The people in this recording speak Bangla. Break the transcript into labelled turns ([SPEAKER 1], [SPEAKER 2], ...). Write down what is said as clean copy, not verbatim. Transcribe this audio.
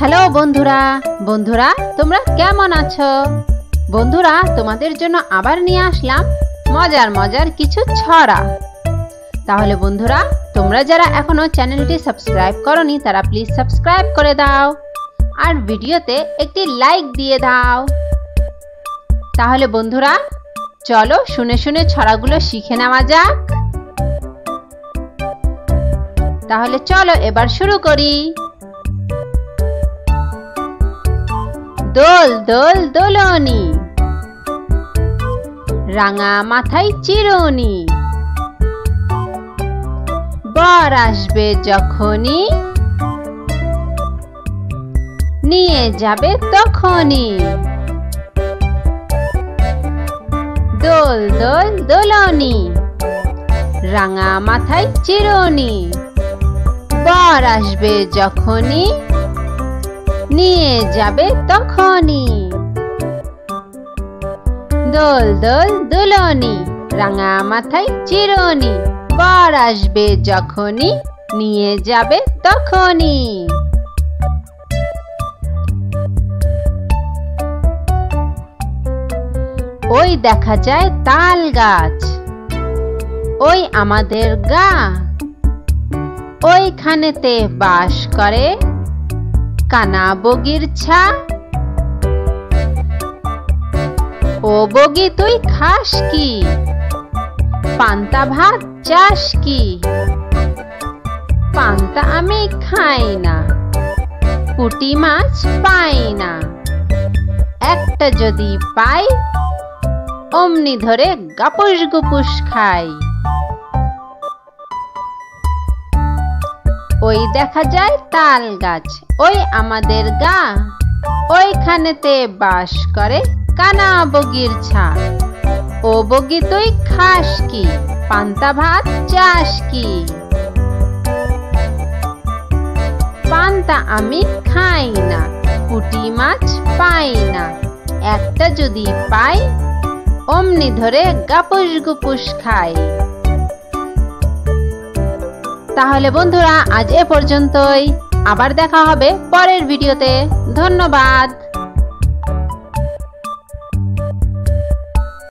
[SPEAKER 1] হ্যালো বন্ধুরা বন্ধুরা তোমরা কেমন আছো? বন্ধুরা তোমাদের জন্য আবার নিয়ে আসলাম মজার মজার কিছু ছড়া। তাহলে বন্ধুরা তোমরা যারা এখনো চ্যানেলটি সাবস্ক্রাইব করনি তারা প্লিজ সাবস্ক্রাইব করে দাও আর ভিডিওতে একটি লাইক দিয়ে দাও। তাহলে বন্ধুরা চলো শুনে শুনে ছড়াগুলো শিখে নেওয়া যাক। তাহলে চলো এবার শুরু করি। দোল দোল দোলনি, রাঙা মাথায় চিরুনি, বর আসবে যখনই নিয়ে যাবে তখনই। দোল দোল দোলনি, রাঙা মাথায় চিরুনি, বর আসবে যখনই নিয়ে যাবে তখনই। দোল দোল দোলনি, রাঙা মাথায় চিরুনি, বর আসবে যখনই নিয়ে যাবে তখনই। ওই দেখা যায় তাল গাছ, ওই আমাদের গা, ওইখানেতে বাস করে কানা বগির ছা। ও বগি তুই খাস কি, পান্তা ভাত চাস কি? পান্তা আমি খাই না, পুঁটি মাছ পাই না, একটা যদি পাই অমনি ধরে গাপুস গুপুস খাই। ওই দেখা যায় তাল গাছ, ওই আমাদের গা, ওইখানেতে বাস করে কানা বগির ছা। ও বগি তুই খাস কি, পান্তা ভাত চাস কি? পান্তা আমি খাই না, পুঁটি মাছ পাই না, একটা যদি পাই অমনি ধরে গাপুস গুপুস খাই। তাহলে বন্ধুরা আজ এ পর্যন্তই, আবার দেখা হবে পরের ভিডিওতে। ধন্যবাদ।